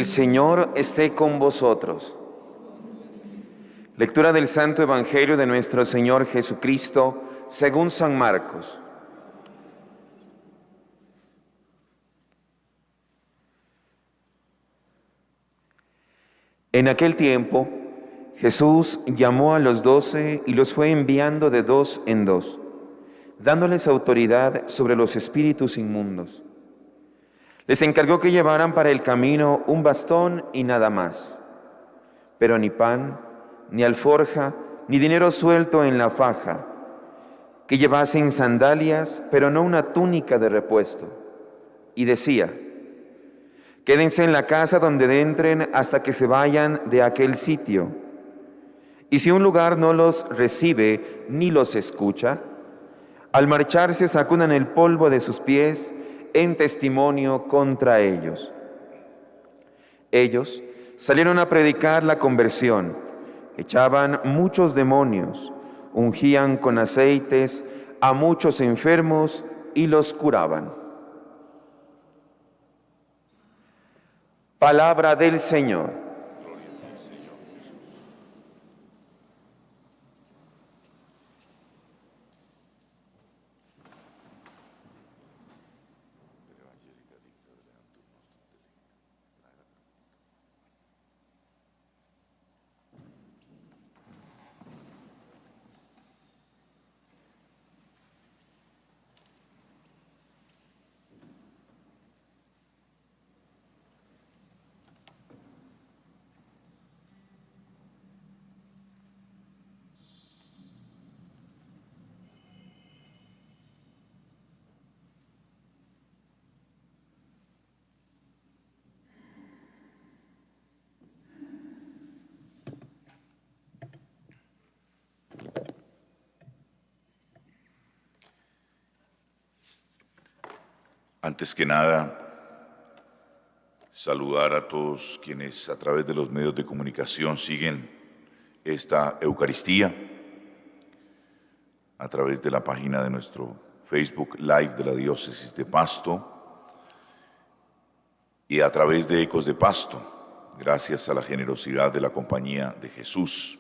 El Señor esté con vosotros. Lectura del Santo Evangelio de nuestro Señor Jesucristo según San Marcos. En aquel tiempo, Jesús llamó a los 12 y los fue enviando de dos en dos, dándoles autoridad sobre los espíritus inmundos. Les encargó que llevaran para el camino un bastón y nada más, pero ni pan, ni alforja, ni dinero suelto en la faja, que llevasen sandalias, pero no una túnica de repuesto. Y decía: quédense en la casa donde entren hasta que se vayan de aquel sitio. Y si un lugar no los recibe ni los escucha, al marcharse sacudan el polvo de sus pies en testimonio contra ellos. Ellos salieron a predicar la conversión, echaban muchos demonios, ungían con aceites a muchos enfermos y los curaban. Palabra del Señor. Antes que nada, saludar a todos quienes a través de los medios de comunicación siguen esta Eucaristía, a través de la página de nuestro Facebook Live de la Diócesis de Pasto y a través de Ecos de Pasto, gracias a la generosidad de la Compañía de Jesús.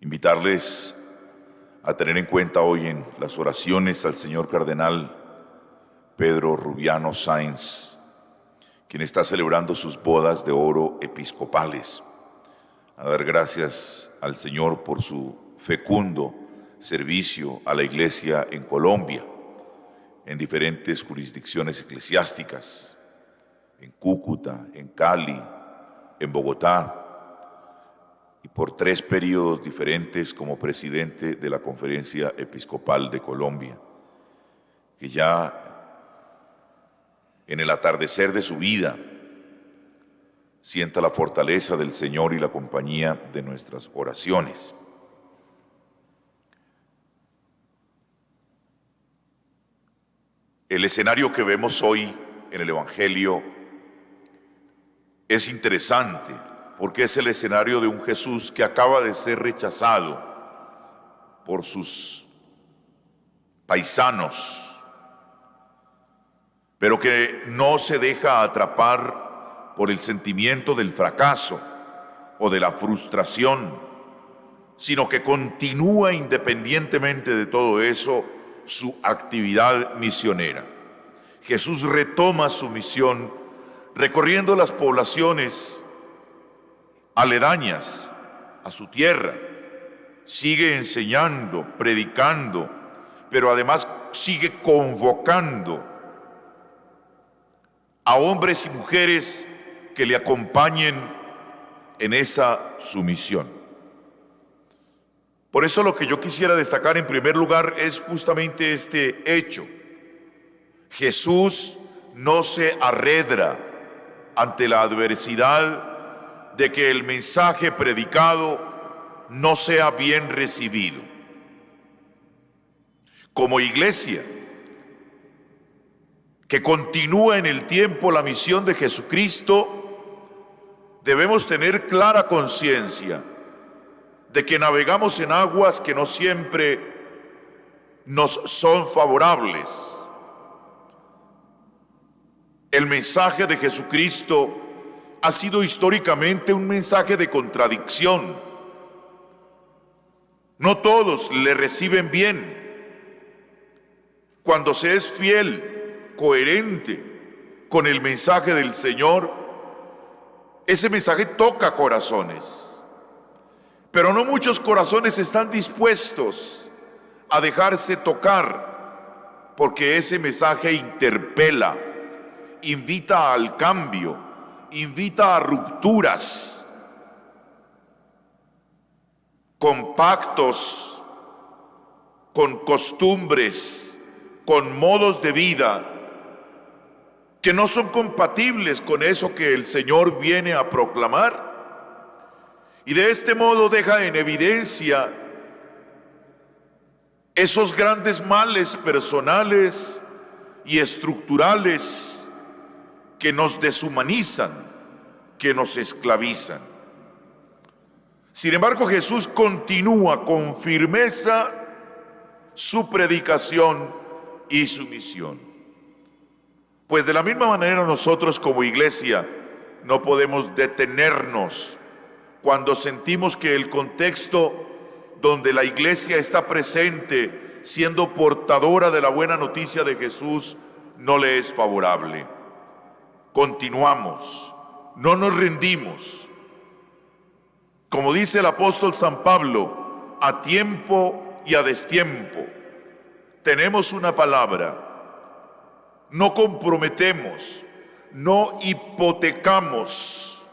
Invitarles a tener en cuenta hoy en las oraciones al señor Cardenal Pedro Rubiano Sáenz, quien está celebrando sus bodas de oro episcopales, a dar gracias al Señor por su fecundo servicio a la Iglesia en Colombia, en diferentes jurisdicciones eclesiásticas, en Cúcuta, en Cali, en Bogotá, y por 3 períodos diferentes como presidente de la Conferencia Episcopal de Colombia, que ya en el atardecer de su vida sienta la fortaleza del Señor y la compañía de nuestras oraciones. El escenario que vemos hoy en el Evangelio es interesante porque es el escenario de un Jesús que acaba de ser rechazado por sus paisanos, pero que no se deja atrapar por el sentimiento del fracaso o de la frustración, sino que continúa independientemente de todo eso su actividad misionera. Jesús retoma su misión recorriendo las poblaciones aledañas a su tierra, sigue enseñando, predicando, pero además sigue convocando a hombres y mujeres que le acompañen en esa su misión. Por eso lo que yo quisiera destacar en primer lugar es justamente este hecho. Jesús no se arredra ante la adversidad de que el mensaje predicado no sea bien recibido. Como iglesia que continúa en el tiempo la misión de Jesucristo, debemos tener clara conciencia de que navegamos en aguas que no siempre nos son favorables. El mensaje de Jesucristo ha sido históricamente un mensaje de contradicción. No todos le reciben bien. Cuando se es fiel, coherente con el mensaje del Señor, ese mensaje toca corazones. Pero no muchos corazones están dispuestos a dejarse tocar, porque ese mensaje interpela, invita al cambio, invita a rupturas, con pactos, con costumbres, con modos de vida que no son compatibles con eso que el Señor viene a proclamar. Y de este modo deja en evidencia esos grandes males personales y estructurales que nos deshumanizan, que nos esclavizan. Sin embargo, Jesús continúa con firmeza su predicación y su misión. Pues de la misma manera nosotros como iglesia no podemos detenernos cuando sentimos que el contexto donde la iglesia está presente, siendo portadora de la buena noticia de Jesús, no le es favorable. Continuamos, no nos rendimos. Como dice el apóstol San Pablo, a tiempo y a destiempo, tenemos una palabra. No comprometemos, no hipotecamos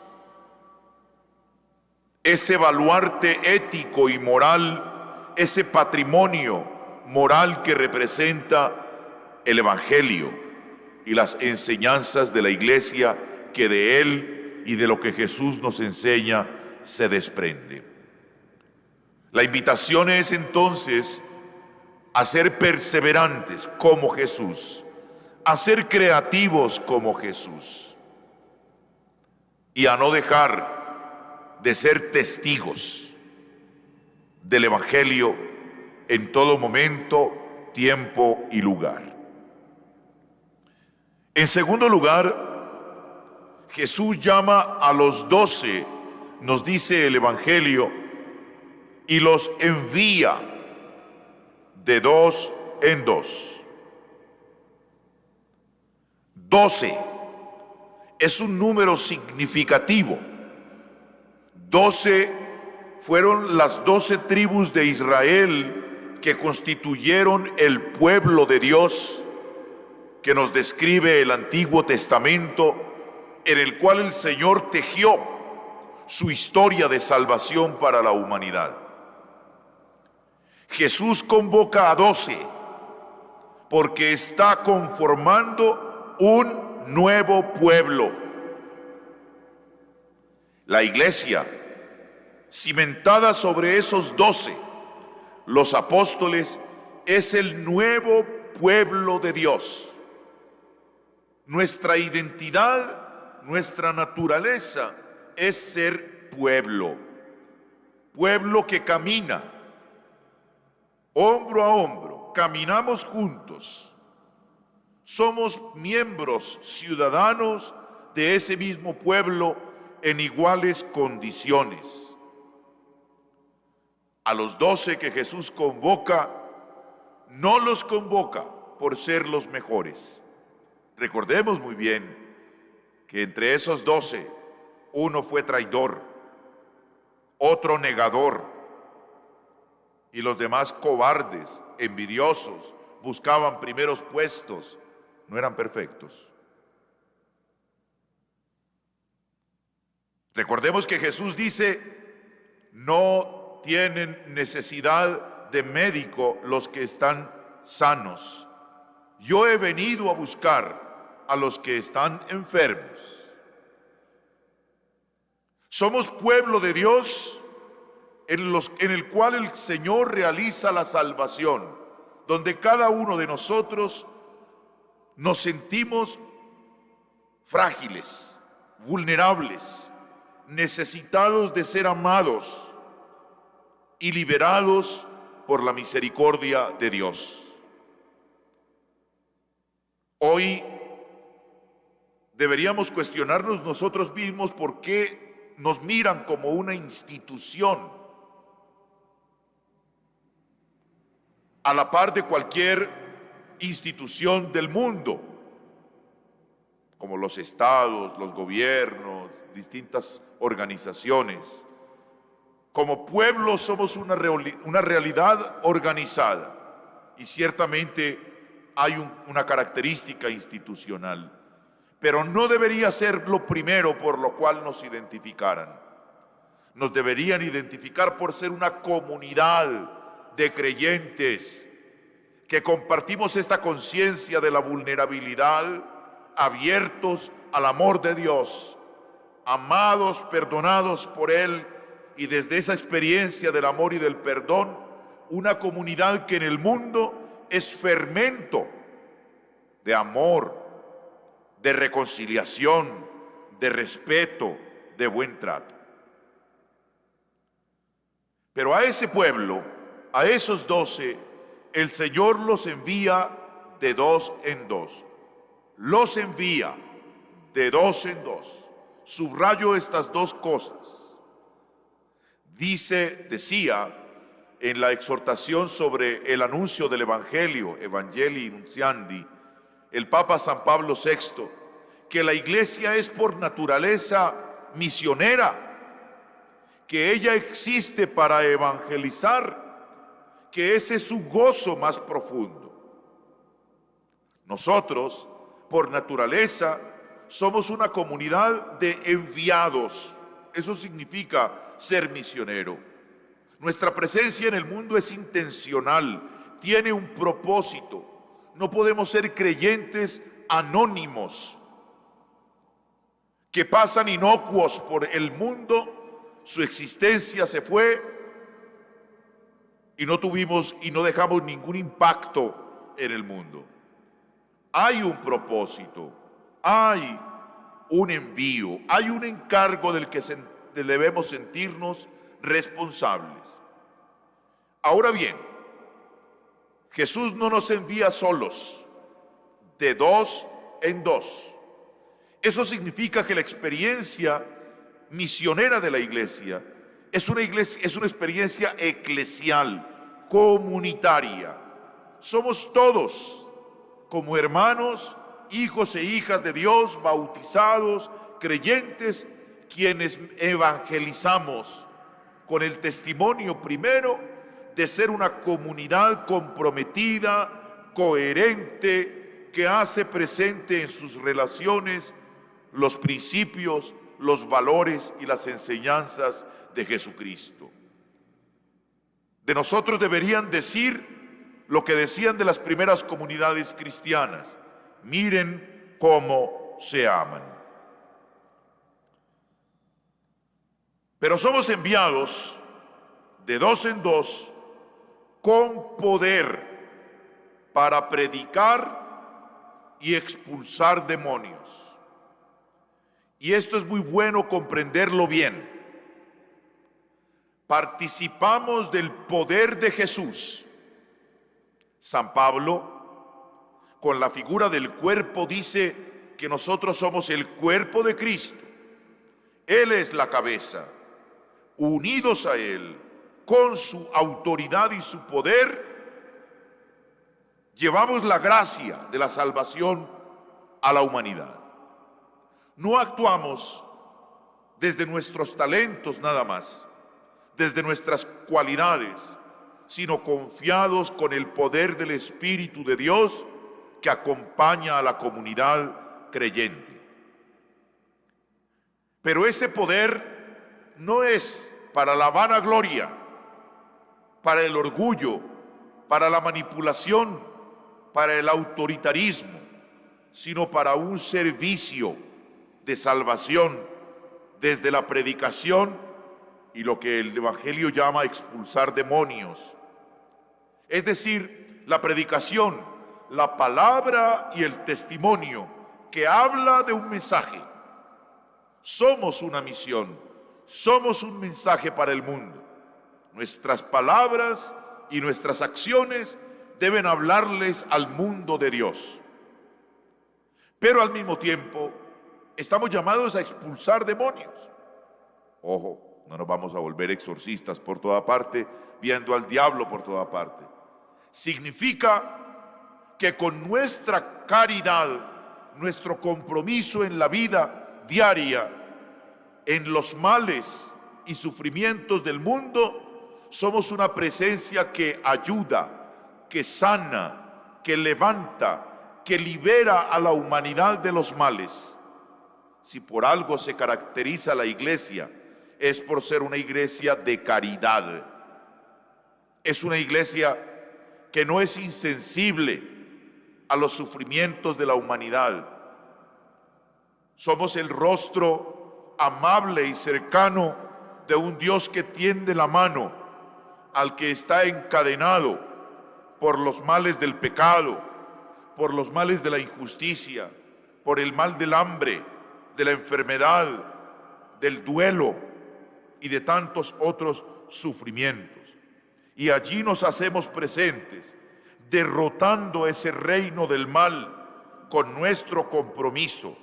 ese baluarte ético y moral, ese patrimonio moral que representa el Evangelio y las enseñanzas de la iglesia que de él y de lo que Jesús nos enseña se desprende. La invitación es entonces a ser perseverantes como Jesús, a ser creativos como Jesús y a no dejar de ser testigos del Evangelio en todo momento, tiempo y lugar. En segundo lugar, Jesús llama a los 12, nos dice el Evangelio, y los envía de 2 en 2. 12 es un número significativo. 12 fueron las 12 tribus de Israel que constituyeron el pueblo de Dios que nos describe el Antiguo Testamento, en el cual el Señor tejió su historia de salvación para la humanidad. Jesús convoca a 12 porque está conformando un nuevo pueblo. La iglesia, cimentada sobre esos 12, los apóstoles, es el nuevo pueblo de Dios. Nuestra identidad, nuestra naturaleza es ser pueblo. Pueblo que camina hombro a hombro, caminamos juntos. Somos miembros, ciudadanos de ese mismo pueblo en iguales condiciones. A los 12 que Jesús convoca, no los convoca por ser los mejores. Recordemos muy bien que entre esos 12, uno fue traidor, otro negador, y los demás cobardes, envidiosos, buscaban primeros puestos, no eran perfectos. Recordemos que Jesús dice, no tienen necesidad de médico los que están sanos. Yo he venido a buscar a los que están enfermos. Somos pueblo de Dios en el cual el Señor realiza la salvación, donde cada uno de nosotros nos sentimos frágiles, vulnerables, necesitados de ser amados y liberados por la misericordia de Dios. Hoy deberíamos cuestionarnos nosotros mismos por qué nos miran como una institución a la par de cualquier institución del mundo, como los estados, los gobiernos, distintas organizaciones. Como pueblo somos una realidad organizada y ciertamente hay una característica institucional, pero no debería ser lo primero por lo cual nos identificaran. Nos deberían identificar por ser una comunidad de creyentes que compartimos esta conciencia de la vulnerabilidad, abiertos al amor de Dios, amados, perdonados por Él, y desde esa experiencia del amor y del perdón, una comunidad que en el mundo es fermento de amor, de reconciliación, de respeto, de buen trato. Pero a ese pueblo, a esos 12, el Señor los envía de dos en dos. Los envía de dos en dos. Subrayo estas dos cosas. Decía en la exhortación sobre el anuncio del Evangelio, Evangelii Nunciandi, el Papa San Pablo VI, que la Iglesia es por naturaleza misionera, que ella existe para evangelizar, que ese es su gozo más profundo. Nosotros, por naturaleza, somos una comunidad de enviados. Eso significa ser misionero. Nuestra presencia en el mundo es intencional, tiene un propósito. No podemos ser creyentes anónimos que pasan inocuos por el mundo, su existencia se fue y no dejamos ningún impacto en el mundo. Hay un propósito, hay un envío, hay un encargo del que debemos sentirnos responsables. Ahora bien, Jesús no nos envía solos, de dos en dos. Eso significa que la experiencia misionera de la iglesia es una experiencia eclesial, comunitaria. Somos todos, como hermanos, hijos e hijas de Dios, bautizados, creyentes, quienes evangelizamos con el testimonio primero de ser una comunidad comprometida, coherente, que hace presente en sus relaciones los principios, los valores y las enseñanzas de Jesucristo. De nosotros deberían decir lo que decían de las primeras comunidades cristianas: miren cómo se aman. Pero somos enviados de dos en dos con poder para predicar y expulsar demonios. Y esto es muy bueno comprenderlo bien. Participamos del poder de Jesús. San Pablo, con la figura del cuerpo, dice que nosotros somos el cuerpo de Cristo. Él es la cabeza. Unidos a Él, con su autoridad y su poder, llevamos la gracia de la salvación a la humanidad. No actuamos desde nuestros talentos nada más, desde nuestras cualidades, sino confiados con el poder del Espíritu de Dios que acompaña a la comunidad creyente. Pero ese poder no es para la vanagloria, para el orgullo, para la manipulación, para el autoritarismo, sino para un servicio de salvación desde la predicación y lo que el Evangelio llama expulsar demonios. Es decir, la predicación, la palabra y el testimonio que habla de un mensaje. Somos una misión. Somos un mensaje para el mundo. Nuestras palabras y nuestras acciones deben hablarles al mundo de Dios. Pero al mismo tiempo, estamos llamados a expulsar demonios. Ojo, no nos vamos a volver exorcistas por toda parte, viendo al diablo por toda parte. Significa que con nuestra caridad, nuestro compromiso en la vida diaria, en los males y sufrimientos del mundo, somos una presencia que ayuda, que sana, que levanta, que libera a la humanidad de los males. Si por algo se caracteriza la iglesia, es por ser una iglesia de caridad. Es una iglesia que no es insensible a los sufrimientos de la humanidad. Somos el rostro amable y cercano de un Dios que tiende la mano al que está encadenado por los males del pecado, por los males de la injusticia, por el mal del hambre, de la enfermedad, del duelo y de tantos otros sufrimientos. Y allí nos hacemos presentes, derrotando ese reino del mal con nuestro compromiso,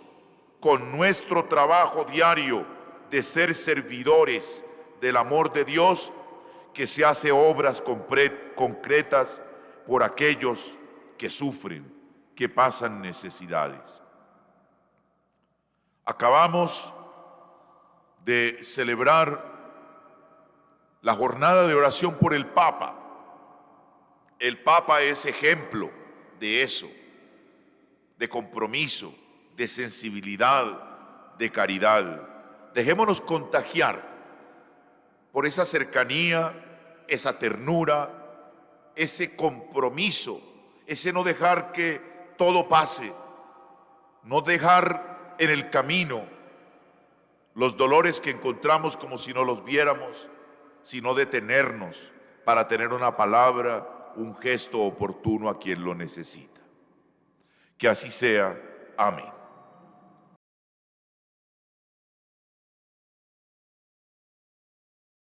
con nuestro trabajo diario de ser servidores del amor de Dios, que se hace obras concretas por aquellos que sufren, que pasan necesidades. Acabamos de celebrar la jornada de oración por el Papa. El Papa es ejemplo de eso, de compromiso, de sensibilidad, de caridad. Dejémonos contagiar por esa cercanía, esa ternura, ese compromiso, ese no dejar que todo pase, no dejar en el camino los dolores que encontramos como si no los viéramos, sino detenernos para tener una palabra, un gesto oportuno a quien lo necesita. Que así sea. Amén.